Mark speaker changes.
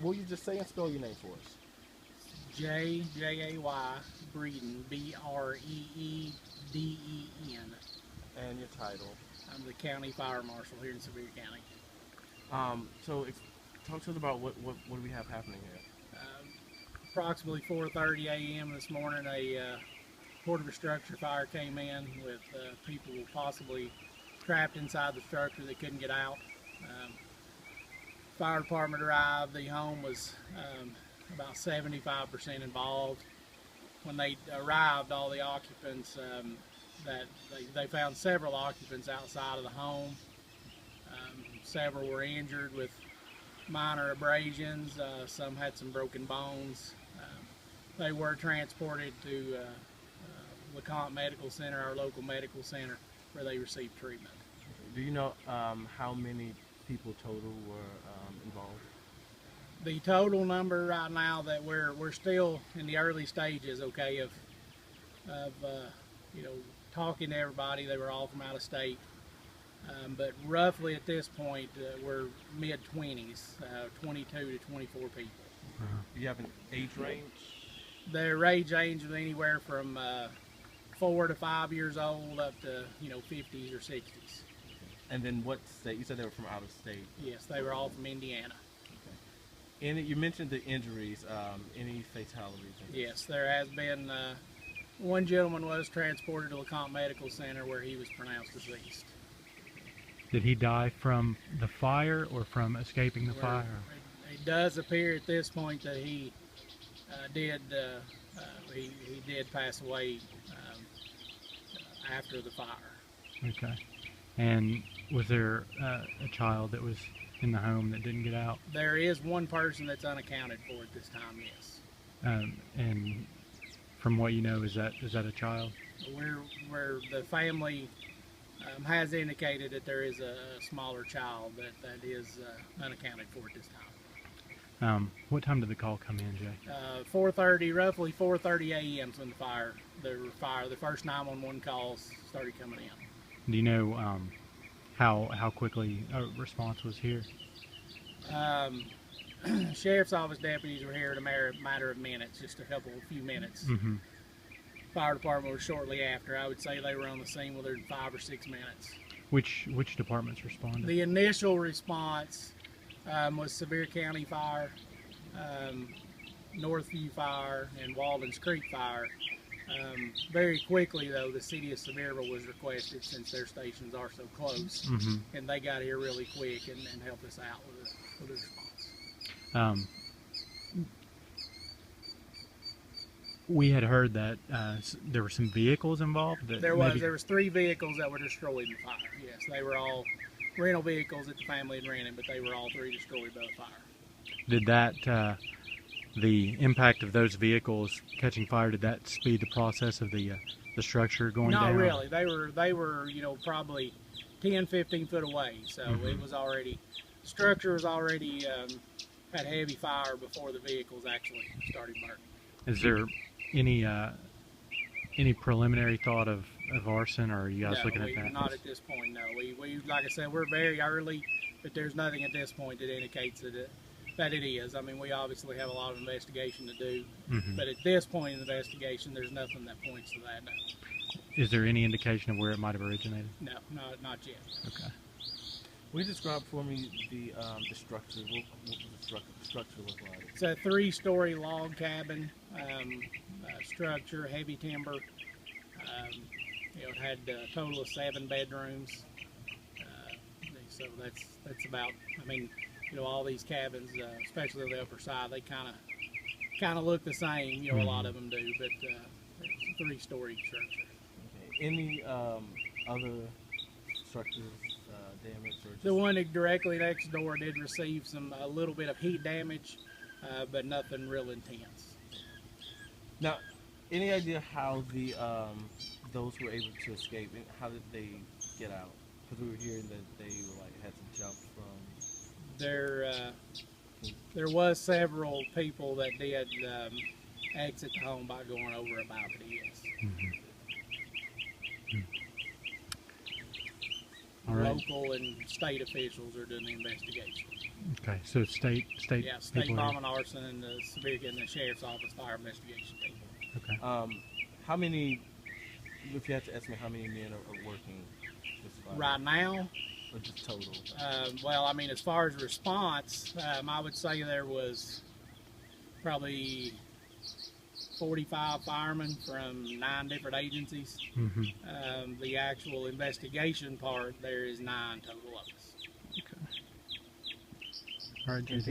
Speaker 1: will you just say and spell your name for us?
Speaker 2: J.J. Breeden, Breeden.
Speaker 1: And your title.
Speaker 2: I'm the County Fire Marshal here in Sevier County.
Speaker 1: So talk to us about what do we have happening here?
Speaker 2: Approximately 4:30 a.m. this morning, a portable structure fire came in with people possibly trapped inside the structure that couldn't get out. Fire department arrived. The home was about 75% involved. When they arrived, all the occupants, they found several occupants outside of the home. Several were injured with minor abrasions. Some had some broken bones. They were transported to LeConte Medical Center, our local medical center, where they received treatment.
Speaker 1: Do you know how many people total were involved?
Speaker 2: The total number right now that we're still in the early stages, okay, of you know, talking to everybody. They were all from out of state, but roughly at this point we're mid-20s, 22 to 24 people.
Speaker 1: Do you have an age range?
Speaker 2: Their age range was anywhere from 4 to 5 years old up to 50s or 60s.
Speaker 1: And then what state? You said they were from out of state.
Speaker 2: Yes, they were all from Indiana.
Speaker 1: Okay. And you mentioned the injuries. Any fatalities?
Speaker 2: Yes, there has been. One gentleman was transported to LeConte Medical Center where he was pronounced deceased.
Speaker 3: Did he die from the fire or from escaping the fire?
Speaker 2: It does appear at this point that he did pass away after the fire.
Speaker 3: Okay. And was there a child that was in the home that didn't get out?
Speaker 2: There is one person that's unaccounted for at this time, yes.
Speaker 3: And from what you know, is that a child?
Speaker 2: Where the family has indicated that there is a smaller child that is unaccounted for at this time.
Speaker 3: What time did the call come in, Jay?
Speaker 2: 4:30, roughly 4:30 a.m. is when the first 911 calls started coming in.
Speaker 3: Do you know how quickly a response was here?
Speaker 2: Sheriff's office deputies were here in a matter of minutes, just a few minutes.
Speaker 3: Mm-hmm.
Speaker 2: Fire department was shortly after. I would say they were on the scene within 5 or 6 minutes.
Speaker 3: Which departments responded?
Speaker 2: The initial response was Sevier County Fire, Northview Fire, and Walden's Creek Fire. Very quickly, though, the city of Sevierville was requested since their stations are so close,
Speaker 3: mm-hmm.
Speaker 2: and they got here really quick and helped us out with a response.
Speaker 3: We had heard that there were some vehicles involved.
Speaker 2: There was 3 vehicles that were destroyed in the fire. Yes, they were all rental vehicles that the family had rented, but they were all 3 destroyed by the fire.
Speaker 3: Did that the impact of those vehicles catching fire, did that speed the process of the structure going down?
Speaker 2: Not really. They were probably 10, 15 foot away, so
Speaker 3: mm-hmm.
Speaker 2: it was already, the structure was already had heavy fire before the vehicles actually started burning.
Speaker 3: Is there any preliminary thought of arson, or are you guys looking at that?
Speaker 2: Not at this point, no. We like I said, we're very early, but there's nothing at this point that indicates that it is. I mean, we obviously have a lot of investigation to do,
Speaker 3: mm-hmm.
Speaker 2: but at this point in the investigation, there's nothing that points to that, no.
Speaker 3: Is there any indication of where it might have originated?
Speaker 2: No, not yet.
Speaker 3: Okay.
Speaker 1: Will you describe for me the structure? What does the structure look like?
Speaker 2: It's a 3-story log cabin structure, heavy timber. It had a total of 7 bedrooms. So that's about. I mean, all these cabins, especially on the upper side, they kind of look the same.
Speaker 3: mm-hmm.
Speaker 2: A lot of them do, but it's a 3-story structure.
Speaker 1: Okay. Any other structures damaged? Or just...
Speaker 2: The one directly next door did receive a little bit of heat damage, but nothing real intense.
Speaker 1: Now, any idea how those who were able to escape, and how did they get out? Because we were hearing that they had to jump from.
Speaker 2: There was several people that did exit the home by going over a balcony. Yes.
Speaker 3: Mm-hmm. All right.
Speaker 2: Local and state officials are doing the investigation.
Speaker 3: Okay, so state
Speaker 2: Yeah, state
Speaker 3: people.
Speaker 2: bomb and arson and the Sevier and the sheriff's office fire investigation people.
Speaker 3: Okay.
Speaker 1: How many, if you had to estimate, how many men are working this fire?
Speaker 2: Right now,
Speaker 1: Or just total?
Speaker 2: well, I mean, as far as response, I would say there was probably 45 firemen from 9 different agencies.
Speaker 3: Mm-hmm.
Speaker 2: The actual investigation part, there is 9 total of us.
Speaker 3: Okay. All right,
Speaker 1: Anything
Speaker 3: JJ.